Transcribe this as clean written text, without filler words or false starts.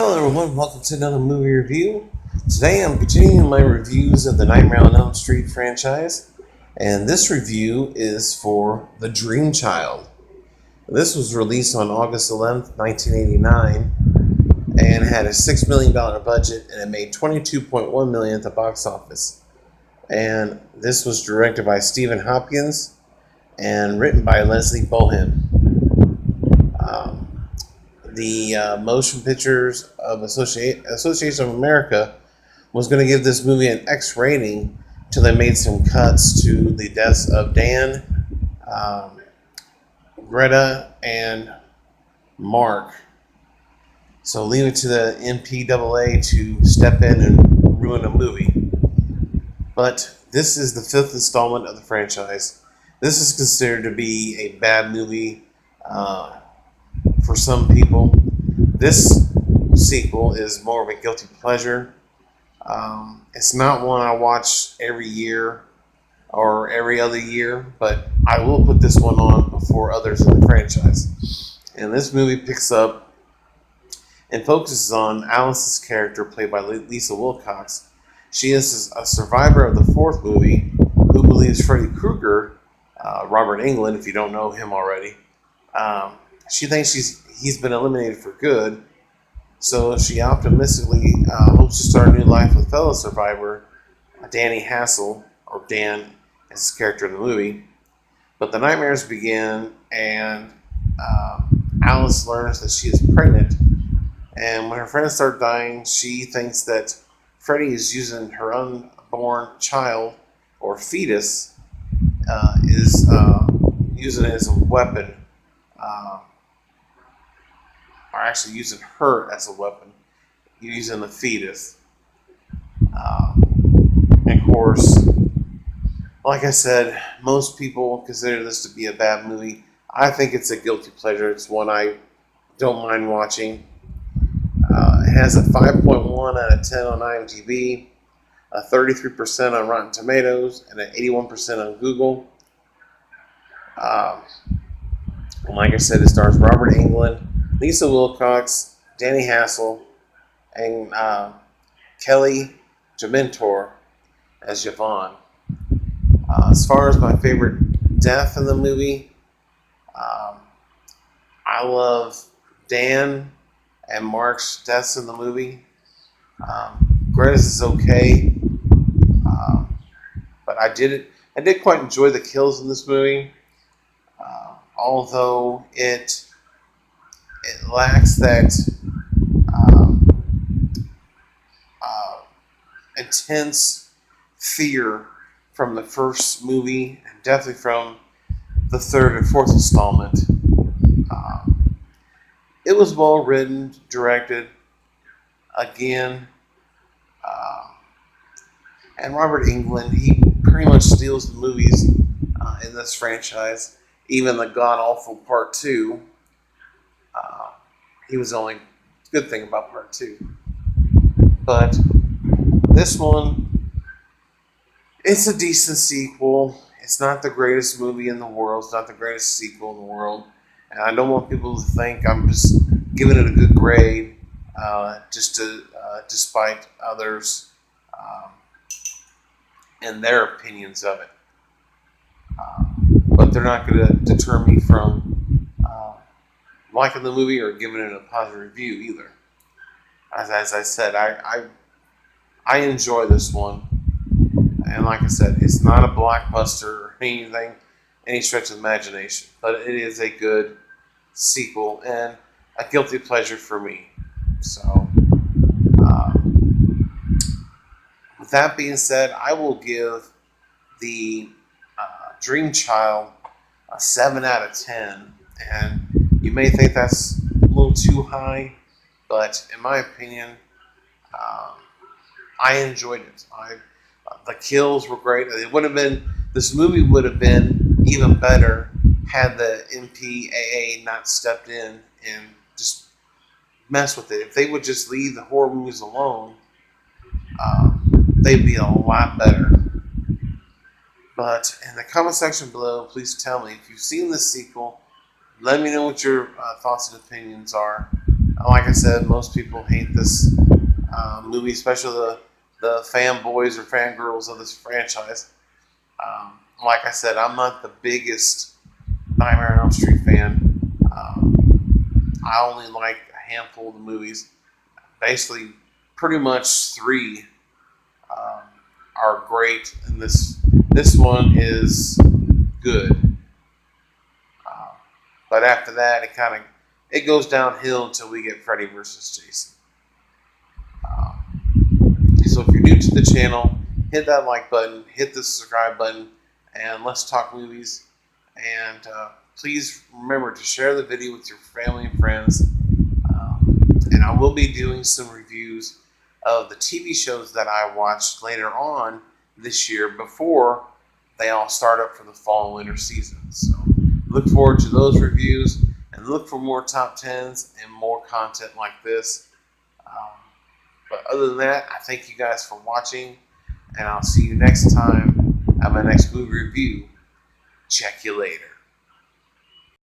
Hello everyone, welcome to another movie review. Today I'm continuing my reviews of the Nightmare on Elm Street franchise, and this review is for The Dream Child. This was released on August 11th, 1989, and had a $6 million budget, and it made $22.1 million at the box office. And this was directed by Stephen Hopkins and written by Leslie Bohem. The Motion Pictures of Association of America was going to give this movie an X rating until they made some cuts to the deaths of Dan, Greta, and Mark. So leave it to the MPAA to step in and ruin a movie. But this is the fifth installment of the franchise. This is considered to be a bad movie for some people. This sequel is more of a guilty pleasure. It's not one I watch every year or every other year, but I will put this one on before others in the franchise. And this movie picks up and focuses on Alice's character, played by Lisa Wilcox. She is a survivor of the fourth movie who believes Freddy Krueger, Robert Englund, if you don't know him already, she thinks he's been eliminated for good, so she optimistically hopes to start a new life with fellow survivor Danny Hassel, or Dan as his character in the movie. But the nightmares begin, and Alice learns that she is pregnant. And when her friends start dying, she thinks that Freddy is using her unborn child, or fetus, is using it as a weapon. Or actually using her as a weapon, using the fetus. And of course, like I said, most people consider this to be a bad movie. I think it's a guilty pleasure. It's one I don't mind watching. It has a 5.1 out of 10 on IMDb, a 33% on Rotten Tomatoes, and an 81% on Google. And like I said, it stars Robert Englund, Lisa Wilcox, Danny Hassel, and Kelly Gementor as Yvonne. As far as my favorite death in the movie, I love Dan and Mark's deaths in the movie. Greta's is okay, but I did quite enjoy the kills in this movie, although it lacks that intense fear from the first movie, and definitely from the third and fourth installment. It was well written, directed, again, and Robert Englund, he pretty much steals the movies in this franchise. Even the god-awful Part 2, he was the only good thing about Part 2. But this one, it's a decent sequel. It's not the greatest movie in the world. It's not the greatest sequel in the world. And I don't want people to think I'm just giving it a good grade just to despite others and their opinions of it. But they're not going to deter me from liking the movie or giving it a positive review either. As I said, I enjoy this one, and like I said, it's not a blockbuster or anything, any stretch of the imagination, but it is a good sequel and a guilty pleasure for me. So, with that being said, I will give the Dream Child a 7 out of 10, and you may think that's a little too high, but in my opinion, I enjoyed it. The kills were great. This movie would have been even better had the MPAA not stepped in and just mess with it. If they would just leave the horror movies alone, they'd be a lot better. But in the comment section below, please tell me if you've seen this sequel. Let me know what your thoughts and opinions are. Like I said, most people hate this movie, especially the fanboys or fangirls of this franchise. Like I said, I'm not the biggest Nightmare on Elm Street fan. I only like a handful of the movies. Basically, pretty much three um, are great, and this one is good. Uh, but after that, it goes downhill until we get Freddy versus Jason. Uh, so if you're new to the channel, hit that like button, hit the subscribe button, and let's talk movies. And please remember to share the video with your family and friends. And I will be doing some reviews of the TV shows that I watched later on this year before they all start up for the fall and winter seasons. So look forward to those reviews and look for more top 10s and more content like this. But other than that, I thank you guys for watching, and I'll see you next time at my next movie review. Check you later.